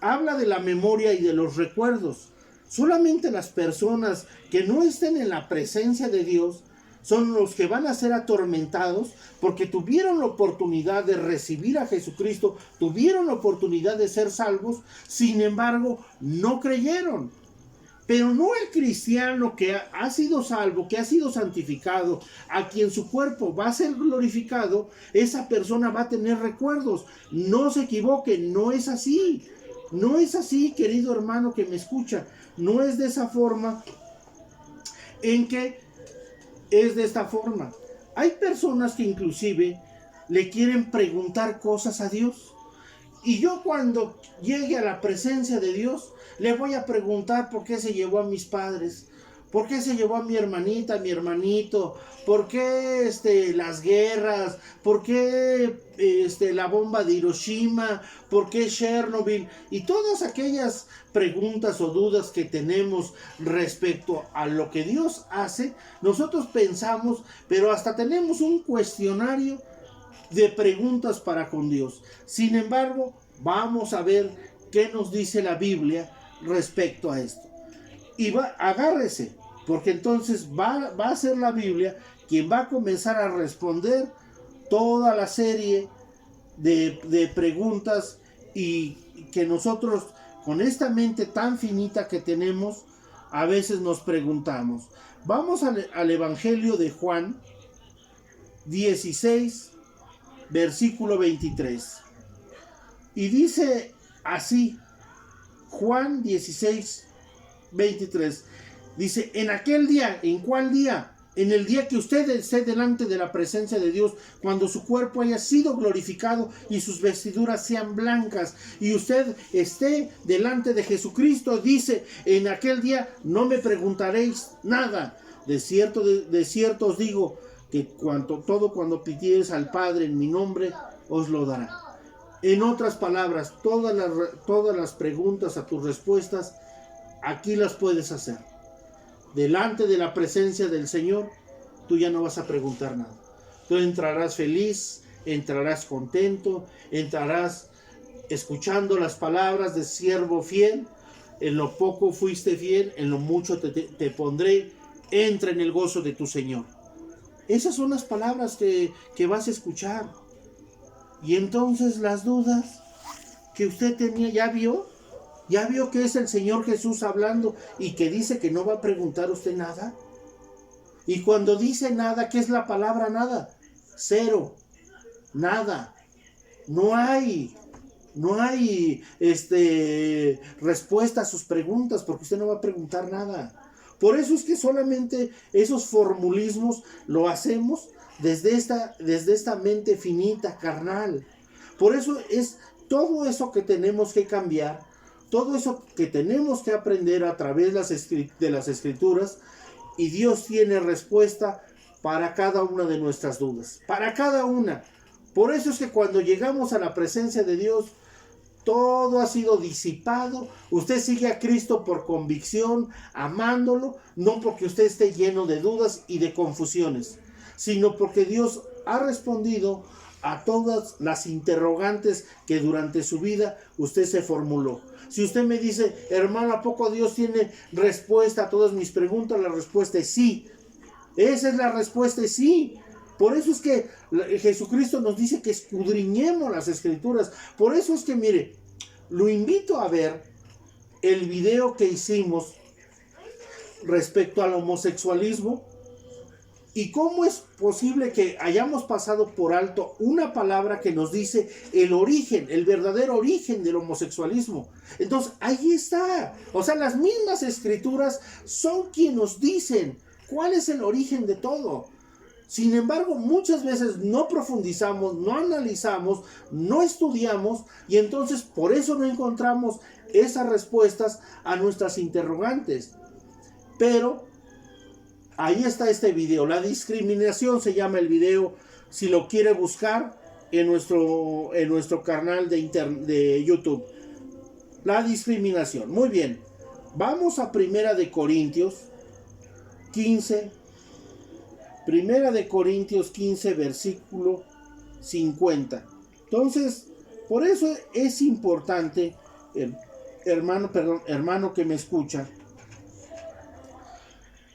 habla de la memoria y de los recuerdos. Solamente las personas que no estén en la presencia de Dios son los que van a ser atormentados porque tuvieron la oportunidad de recibir a Jesucristo, tuvieron la oportunidad de ser salvos, sin embargo, no creyeron. Pero no el cristiano que ha sido salvo, que ha sido santificado, a quien su cuerpo va a ser glorificado, esa persona va a tener recuerdos. No se equivoquen, no es así. No es así, querido hermano que me escucha. No es de esa forma en que es de esta forma. Hay personas que inclusive le quieren preguntar cosas a Dios. Y yo cuando llegue a la presencia de Dios, le voy a preguntar por qué se llevó a mis padres, por qué se llevó a mi hermanita, a mi hermanito, por qué las guerras, por qué la bomba de Hiroshima, por qué Chernobyl, y todas aquellas preguntas o dudas que tenemos respecto a lo que Dios hace. Nosotros pensamos, pero hasta tenemos un cuestionario de preguntas para con Dios. Sin embargo, vamos a ver qué nos dice la Biblia respecto a esto. Y agárrese, porque entonces va a ser la Biblia quien va a comenzar a responder toda la serie de preguntas y que nosotros, con esta mente tan finita que tenemos, a veces nos preguntamos. Vamos al Evangelio de Juan 16, versículo 23. Y dice así, Juan 16, 23. Dice, en aquel día, ¿en cuál día? En el día que usted esté delante de la presencia de Dios, cuando su cuerpo haya sido glorificado y sus vestiduras sean blancas, y usted esté delante de Jesucristo, dice, en aquel día no me preguntaréis nada. De cierto os digo, que cuando pidiereis al Padre en mi nombre, os lo dará. En otras palabras, todas las preguntas a tus respuestas, aquí las puedes hacer. Delante de la presencia del Señor, tú ya no vas a preguntar nada. Tú entrarás feliz, entrarás contento, entrarás escuchando las palabras de siervo fiel. En lo poco fuiste fiel, en lo mucho te pondré. Entra en el gozo de tu Señor. Esas son las palabras que vas a escuchar. Y entonces las dudas que usted tenía, ¿ya vio? ¿Ya vio que es el Señor Jesús hablando y que dice que no va a preguntar usted nada? Y cuando dice nada, ¿qué es la palabra nada? Cero, nada. No hay respuesta a sus preguntas porque usted no va a preguntar nada. Por eso es que solamente esos formulismos lo hacemos desde esta mente finita, carnal. Por eso es todo eso que tenemos que cambiar, todo eso que tenemos que aprender a través de las Escrituras, y Dios tiene respuesta para cada una de nuestras dudas, para cada una. Por eso es que cuando llegamos a la presencia de Dios, todo ha sido disipado. Usted sigue a Cristo por convicción, amándolo, no porque usted esté lleno de dudas y de confusiones, sino porque Dios ha respondido a todas las interrogantes que durante su vida usted se formuló. Si usted me dice, hermano, ¿a poco Dios tiene respuesta a todas mis preguntas? La respuesta es sí. Esa es la respuesta, es sí. Por eso es que Jesucristo nos dice que escudriñemos las Escrituras. Por eso es que, mire, lo invito a ver el video que hicimos respecto al homosexualismo. ¿Y cómo es posible que hayamos pasado por alto una palabra que nos dice el origen, el verdadero origen del homosexualismo? Entonces, ahí está. O sea, las mismas escrituras son quienes nos dicen cuál es el origen de todo. Sin embargo, muchas veces no profundizamos, no analizamos, no estudiamos, y entonces por eso no encontramos esas respuestas a nuestras interrogantes. Pero ahí está este video. La discriminación se llama el video. Si lo quiere buscar en nuestro canal de YouTube. La discriminación. Muy bien. Vamos a Primera de Corintios 15. Primera de Corintios 15, versículo 50. Entonces, por eso es importante, hermano que me escucha,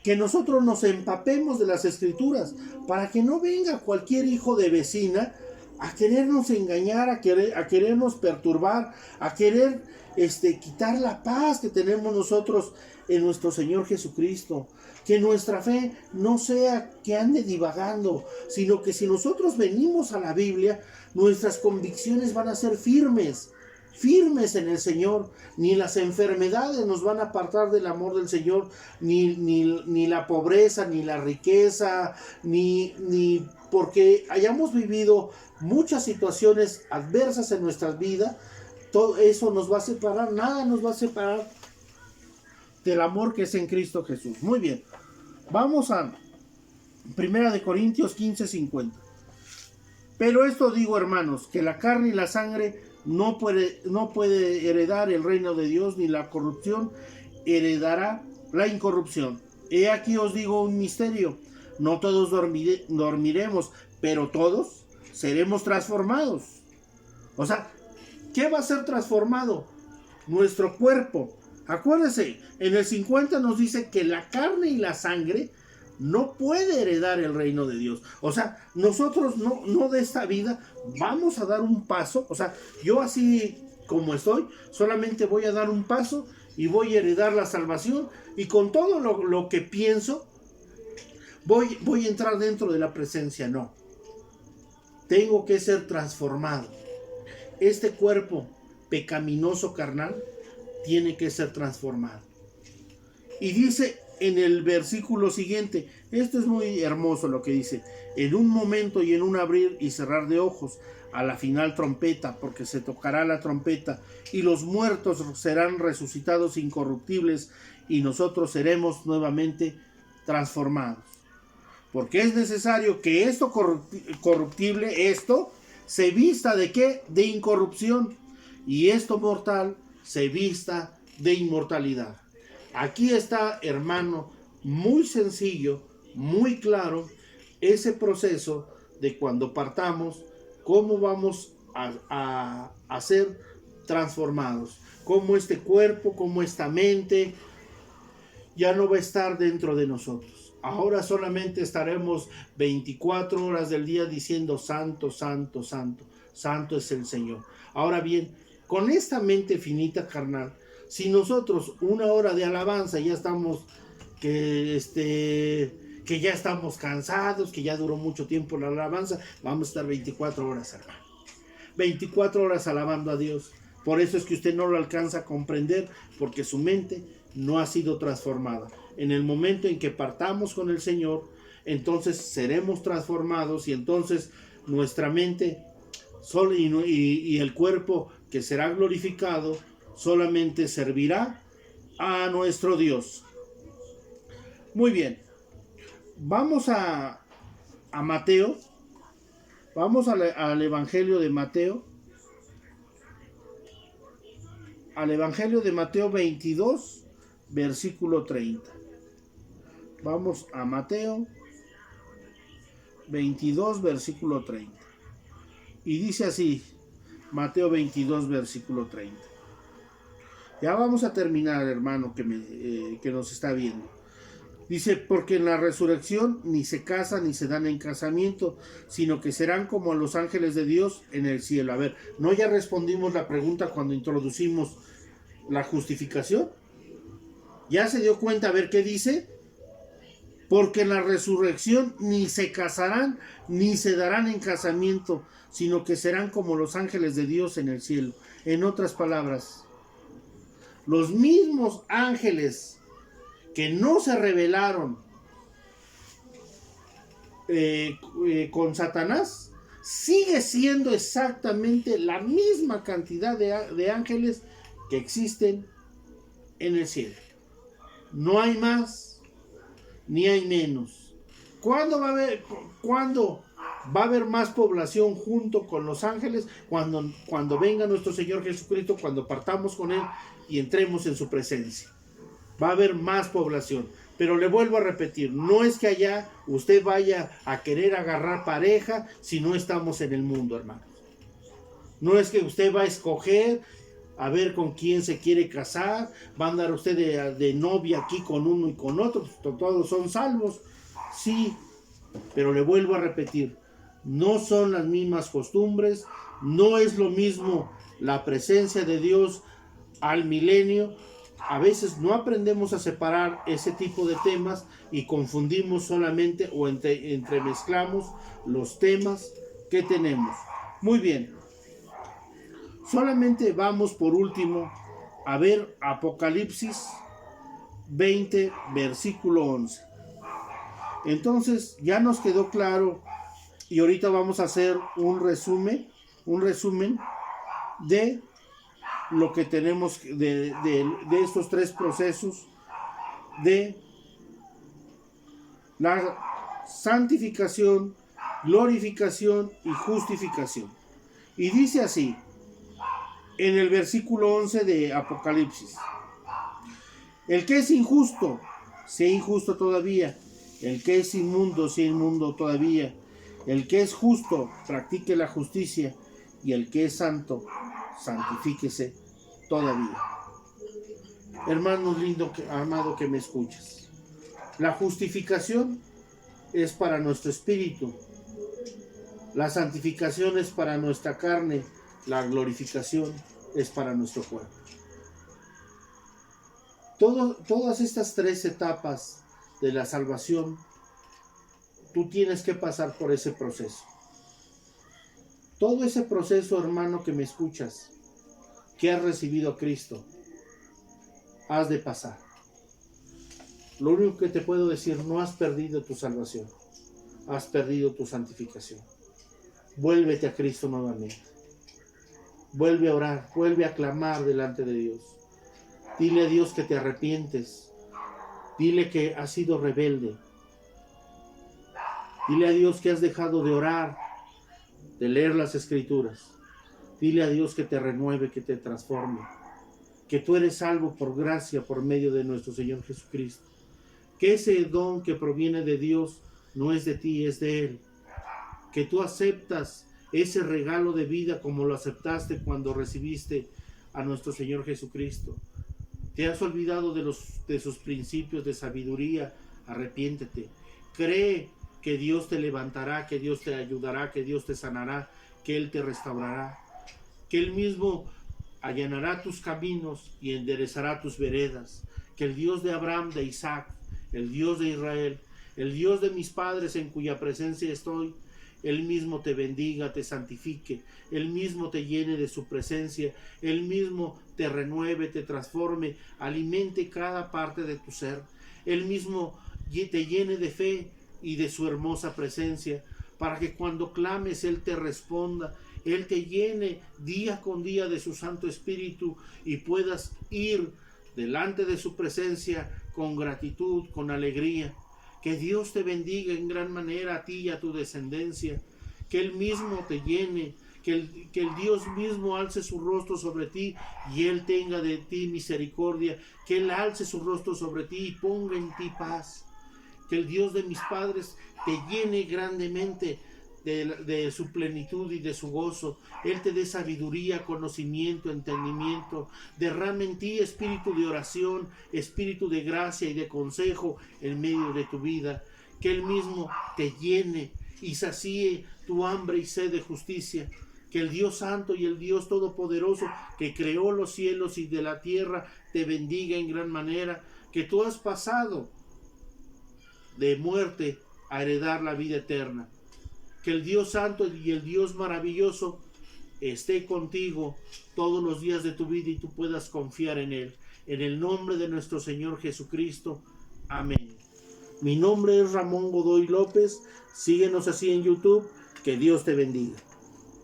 que nosotros nos empapemos de las escrituras, para que no venga cualquier hijo de vecina a querernos engañar, a querernos perturbar, a querer quitar la paz que tenemos nosotros en nuestro Señor Jesucristo. Que nuestra fe no sea que ande divagando, sino que si nosotros venimos a la Biblia, nuestras convicciones van a ser firmes en el Señor. Ni las enfermedades nos van a apartar del amor del Señor, ni la pobreza, ni la riqueza, ni porque hayamos vivido muchas situaciones adversas en nuestras vidas. Todo eso nos va a separar, nada nos va a separar del amor que es en Cristo Jesús. Muy bien, vamos a Primera de Corintios 15, 50. Pero esto digo, hermanos, que la carne y la sangre no puede heredar el reino de Dios, ni la corrupción heredará la incorrupción. He aquí os digo un misterio: no todos dormiremos, pero todos seremos transformados. O sea, ¿qué va a ser transformado? Nuestro cuerpo. Acuérdense, en el 50 nos dice que la carne y la sangre no puede heredar el reino de Dios. O sea, nosotros no de esta vida vamos a dar un paso. O sea, yo así como estoy, solamente voy a dar un paso y voy a heredar la salvación. Y con todo lo que pienso, voy a entrar dentro de la presencia. No. Tengo que ser transformado. Este cuerpo pecaminoso carnal tiene que ser transformado. Y dice en el versículo siguiente, esto es muy hermoso lo que dice: en un momento y en un abrir y cerrar de ojos, a la final trompeta, porque se tocará la trompeta, y los muertos serán resucitados incorruptibles, y nosotros seremos nuevamente transformados. Porque es necesario que esto corruptible, esto se vista ¿de qué? De incorrupción, y esto mortal se vista de inmortalidad. Aquí está, hermano, muy sencillo, muy claro, ese proceso de cuando partamos, cómo vamos a ser transformados, cómo este cuerpo, cómo esta mente ya no va a estar dentro de nosotros. Ahora solamente estaremos 24 horas del día diciendo: santo, santo, santo, santo es el Señor. Ahora bien, con esta mente finita carnal, si nosotros una hora de alabanza ya estamos que ya estamos cansados, que ya duró mucho tiempo la alabanza, vamos a estar 24 horas, hermano. 24 horas alabando a Dios. Por eso es que usted no lo alcanza a comprender, porque su mente no ha sido transformada. En el momento en que partamos con el Señor, entonces seremos transformados, y entonces nuestra mente y el cuerpo que será glorificado solamente servirá a nuestro Dios. Muy bien, vamos a Mateo. Vamos al Evangelio de Mateo. Al Evangelio de Mateo 22, versículo 30. Vamos a Mateo 22, versículo 30. Y dice así, Mateo 22, versículo 30. Ya vamos a terminar, hermano, que nos está viendo. Dice: porque en la resurrección ni se casan ni se dan en casamiento, sino que serán como los ángeles de Dios en el cielo. A ver, ¿no ya respondimos la pregunta cuando introducimos la justificación? ¿Ya se dio cuenta? A ver qué dice. porque en la resurrección ni se casarán ni se darán en casamiento, sino que serán como los ángeles de Dios en el cielo. En otras palabras, los mismos ángeles que no se rebelaron con Satanás, sigue siendo exactamente la misma cantidad de ángeles que existen en el cielo. No hay más ni hay menos. ¿Cuándo va a haber más población junto con los ángeles? Cuando venga nuestro Señor Jesucristo, cuando partamos con Él y entremos en su presencia. Va a haber más población. Pero le vuelvo a repetir, no es que allá usted vaya a querer agarrar pareja si no estamos en el mundo, hermanos. No es que usted va a escoger a ver con quién se quiere casar, va a andar usted de novia aquí con uno y con otro, todos son salvos. Sí, pero le vuelvo a repetir, no son las mismas costumbres, no es lo mismo la presencia de Dios al milenio. A veces no aprendemos a separar ese tipo de temas y confundimos solamente o entremezclamos los temas que tenemos. Muy bien. Solamente vamos por último a ver Apocalipsis 20, versículo 11. Entonces ya nos quedó claro y ahorita vamos a hacer un resumen de lo que tenemos de estos tres procesos de la santificación, glorificación y justificación. Y dice así, en el versículo 11 de Apocalipsis: el que es injusto, sea injusto todavía; el que es inmundo, sea inmundo todavía; el que es justo, practique la justicia; y el que es santo, santifíquese todavía. Hermano lindo, amado que me escuchas, la justificación es para nuestro espíritu, la santificación es para nuestra carne, la glorificación es para nuestro cuerpo. Todas estas tres etapas de la salvación, tú tienes que pasar por ese proceso. Todo ese proceso, hermano que me escuchas, que has recibido a Cristo, has de pasar. Lo único que te puedo decir, no has perdido tu salvación, has perdido tu santificación. Vuélvete a Cristo nuevamente. Vuelve a orar, vuelve a clamar delante de Dios. Dile a Dios que te arrepientes. Dile que has sido rebelde. Dile a Dios que has dejado de orar, de leer las Escrituras. Dile a Dios que te renueve, que te transforme. Que tú eres salvo por gracia, por medio de nuestro Señor Jesucristo. Que ese don que proviene de Dios no es de ti, es de Él. Que tú aceptas ese regalo de vida como lo aceptaste cuando recibiste a nuestro Señor Jesucristo. Te has olvidado de sus principios de sabiduría. Arrepiéntete. Cree que Dios te levantará, que Dios te ayudará, que Dios te sanará, que Él te restaurará, que Él mismo allanará tus caminos y enderezará tus veredas, que el Dios de Abraham, de Isaac, el Dios de Israel, el Dios de mis padres en cuya presencia estoy, Él mismo te bendiga, te santifique, Él mismo te llene de su presencia, Él mismo te renueve, te transforme, alimente cada parte de tu ser, Él mismo te llene de fe y de su hermosa presencia, para que cuando clames Él te responda, Él te llene día con día de su Santo Espíritu y puedas ir delante de su presencia con gratitud, con alegría. Que Dios te bendiga en gran manera a ti y a tu descendencia, que Él mismo te llene, que el Dios mismo alce su rostro sobre ti y Él tenga de ti misericordia, que Él alce su rostro sobre ti y ponga en ti paz. Que el Dios de mis padres te llene grandemente de su plenitud y de su gozo. Él te dé sabiduría, conocimiento, entendimiento. Derrame en ti espíritu de oración, espíritu de gracia y de consejo en medio de tu vida. Que Él mismo te llene y sacíe tu hambre y sed de justicia. Que el Dios Santo y el Dios Todopoderoso, que creó los cielos y de la tierra, te bendiga en gran manera. Que tú has pasado de muerte a heredar la vida eterna. Que el Dios Santo y el Dios maravilloso esté contigo todos los días de tu vida y tú puedas confiar en Él. En el nombre de nuestro Señor Jesucristo. Amén. Mi nombre es Ramón Godoy López. Síguenos así en YouTube. Que Dios te bendiga.